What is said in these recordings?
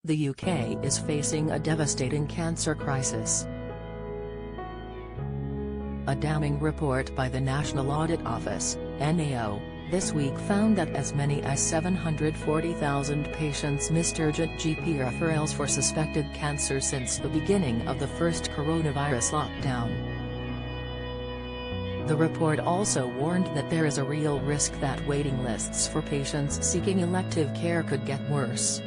The UK is facing a devastating cancer crisis. A damning report by the National Audit Office, NAO, this week found that as many as 740,000 patients missed urgent GP referrals for suspected cancer since the beginning of the first coronavirus lockdown. The report also warned that there is a real risk that waiting lists for patients seeking elective care could get worse.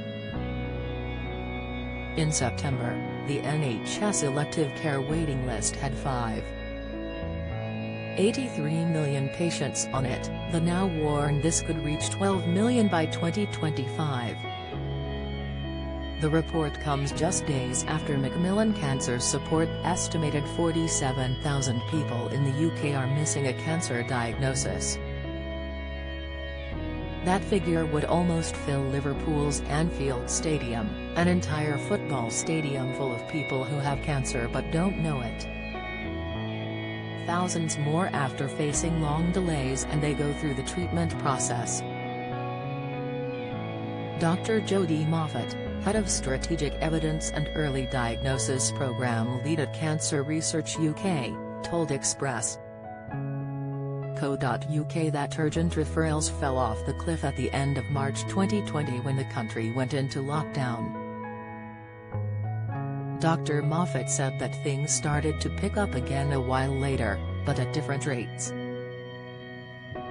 In September, the NHS elective care waiting list had 5.83 million patients on it. The now warned this could reach 12 million by 2025. The report comes just days after Macmillan Cancer Support estimated 47,000 people in the UK are missing a cancer diagnosis. That figure would almost fill Liverpool's Anfield Stadium, an entire football stadium full of people who have cancer but don't know it. Thousands more after facing long delays and they go through the treatment process. Dr. Jodie Moffat, head of Strategic Evidence and Early Diagnosis Programme Lead at Cancer Research UK, told Express. Co.uk that urgent referrals fell off the cliff at the end of March 2020 when the country went into lockdown. Dr. Moffat said that things started to pick up again a while later, but at different rates.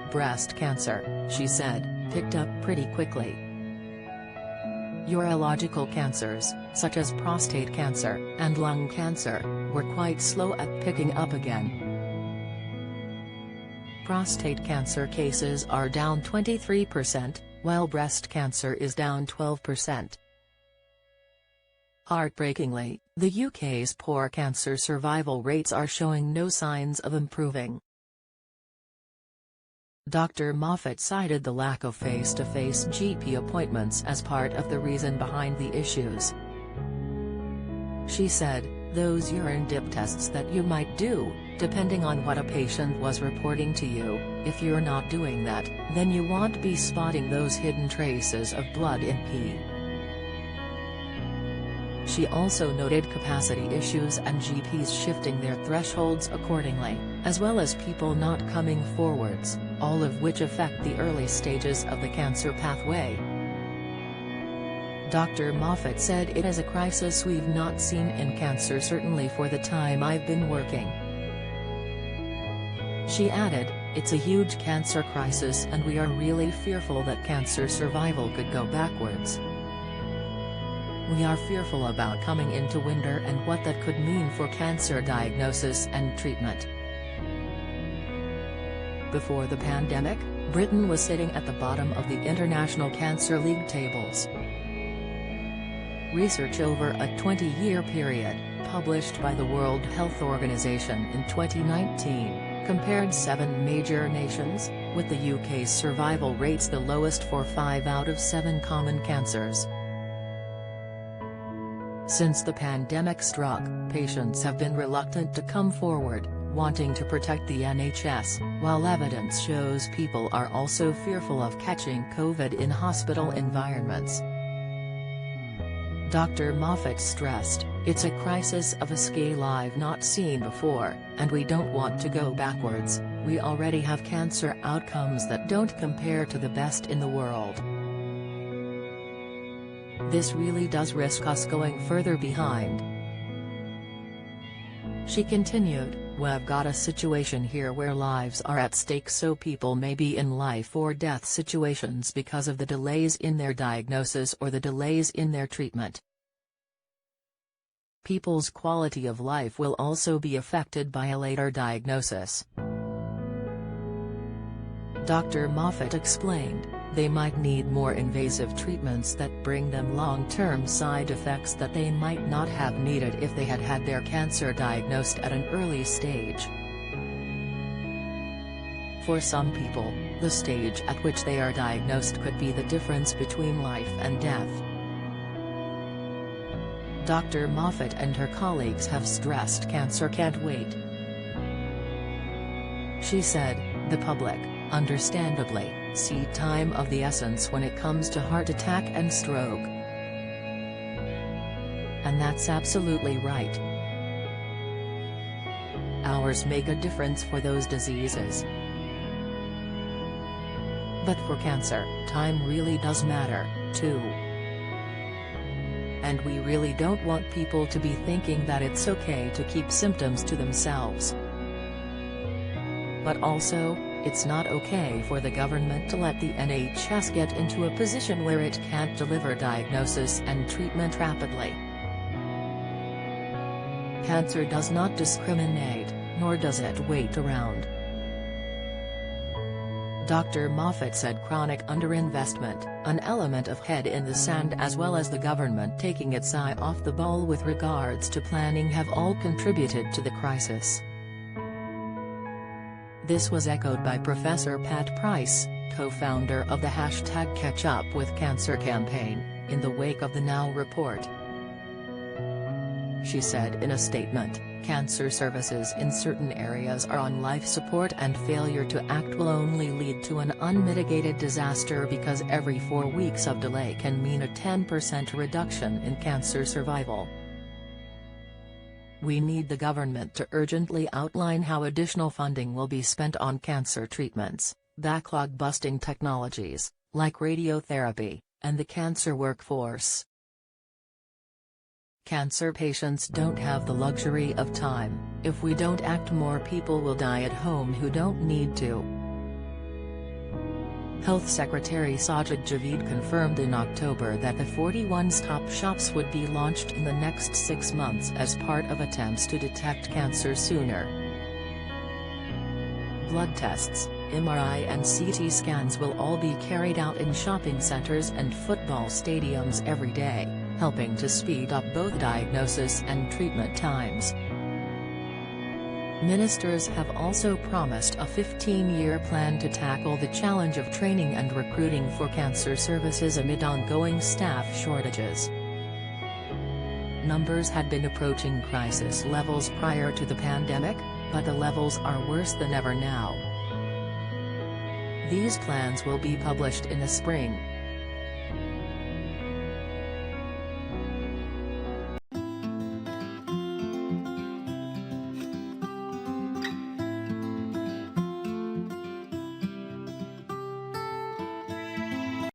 Breast cancer, she said, picked up pretty quickly. Urological cancers, such as prostate cancer and lung cancer, were quite slow at picking up again. Prostate cancer cases are down 23%, while breast cancer is down 12%. Heartbreakingly, the UK's poor cancer survival rates are showing no signs of improving. Dr. Moffat cited the lack of face-to-face GP appointments as part of the reason behind the issues. She said, those urine dip tests that you might do, depending on what a patient was reporting to you, if you're not doing that, then you won't be spotting those hidden traces of blood in pee. She also noted capacity issues and GPs shifting their thresholds accordingly, as well as people not coming forwards, all of which affect the early stages of the cancer pathway. Dr. Moffat said it is a crisis we've not seen in cancer certainly for the time I've been working. She added, it's a huge cancer crisis and we are really fearful that cancer survival could go backwards. We are fearful about coming into winter and what that could mean for cancer diagnosis and treatment. Before the pandemic, Britain was sitting at the bottom of the International Cancer League tables. Research over a 20-year period, published by the World Health Organization in 2019, compared 7 major nations, with the UK's survival rates the lowest for 5 out of 7 common cancers. Since the pandemic struck, patients have been reluctant to come forward, wanting to protect the NHS, while evidence shows people are also fearful of catching COVID in hospital environments. Dr. Moffat stressed, it's a crisis of a scale I've not seen before, and we don't want to go backwards. We already have cancer outcomes that don't compare to the best in the world. This really does risk us going further behind. She continued, we've got a situation here where lives are at stake, so people may be in life or death situations because of the delays in their diagnosis or the delays in their treatment. People's quality of life will also be affected by a later diagnosis. Dr. Moffat explained, they might need more invasive treatments that bring them long-term side effects that they might not have needed if they had had their cancer diagnosed at an early stage. For some people, the stage at which they are diagnosed could be the difference between life and death. Dr. Moffat and her colleagues have stressed cancer can't wait. She said, the public, understandably, see time of the essence when it comes to heart attack and stroke. and that's absolutely right. Hours make a difference for those diseases. But for cancer, time really does matter, too. And we really don't want people to be thinking that it's okay to keep symptoms to themselves. But also, it's not okay for the government to let the NHS get into a position where it can't deliver diagnosis and treatment rapidly. Cancer does not discriminate, nor does it wait around. Dr. Moffat said chronic underinvestment, an element of head in the sand as well as the government taking its eye off the ball with regards to planning have all contributed to the crisis. This was echoed by Professor Pat Price, co-founder of the #CatchUpWithCancer campaign, in the wake of the Now report. She said in a statement, "Cancer services in certain areas are on life support and failure to act will only lead to an unmitigated disaster because every 4 weeks of delay can mean a 10% reduction in cancer survival. We need the government to urgently outline how additional funding will be spent on cancer treatments, backlog-busting technologies, like radiotherapy, and the cancer workforce. Cancer patients don't have the luxury of time. If we don't act, more people will die at home who don't need to." Health Secretary Sajid Javid confirmed in October that the 41 stop shops would be launched in the next 6 months as part of attempts to detect cancer sooner. Blood tests, MRI and CT scans will all be carried out in shopping centers and football stadiums every day, helping to speed up both diagnosis and treatment times. Ministers have also promised a 15-year plan to tackle the challenge of training and recruiting for cancer services amid ongoing staff shortages. Numbers had been approaching crisis levels prior to the pandemic, but the levels are worse than ever now. These plans will be published in the spring.